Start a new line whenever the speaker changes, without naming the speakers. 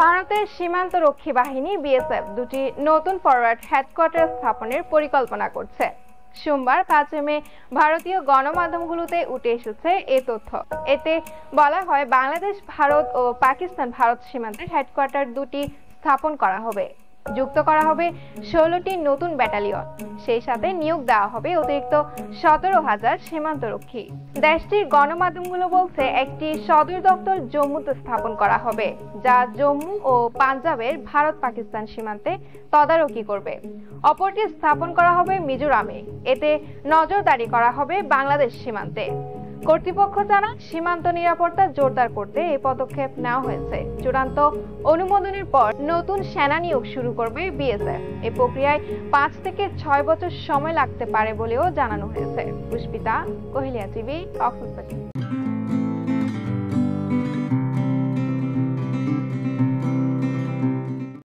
ভারতের সীমান্তরক্ষী বাহিনী বিএসএফ দুটি নতুন ফরওয়ার্ড হেডকোয়ার্টার স্থাপনের পরিকল্পনা করছে। সোমবার 5 মে ভারতীয় গণমাধ্যমগুলোতে উঠে এসেছে এই তথ্য। এতে বলা হয়, বাংলাদেশ ভারত ও পাকিস্তান ভারত সীমান্তের হেডকোয়ার্টার দুটি স্থাপন করা হবে। যুক্ত করা হবে 16টি নতুন ব্যাটালিয়ন। সেই সাথে নিয়োগ দেওয়া হবে অতিরিক্ত 17,000 সীমান্তরক্ষী। দেশটির গণমাধ্যমগুলো বলছে, একটি সদর দপ্তর জম্মুতে স্থাপন করা হবে, যা জম্মু ও পাঞ্জাবের ভারত পাকিস্তান সীমান্তে তদারকি করবে। অপরটি স্থাপন করা হবে মিজোরামে। এতে নজরদারি করা হবে বাংলাদেশ সীমান্তে। কর্তৃপক্ষ জানান, সীমান্ত নিরাপত্তা জোরদার করতে এই পদক্ষেপ নেওয়া হয়েছে। চূড়ান্ত অনুমোদনের পর নতুন সেনা নিয়োগ শুরু করবে বিএসএফ। এই প্রক্রিয়ায় 5 থেকে 6 বছর সময় লাগতে পারে বলেও জানানো হয়েছে। পুষ্পিতা, কোহেলিয়া টিভি, কক্সবাজার।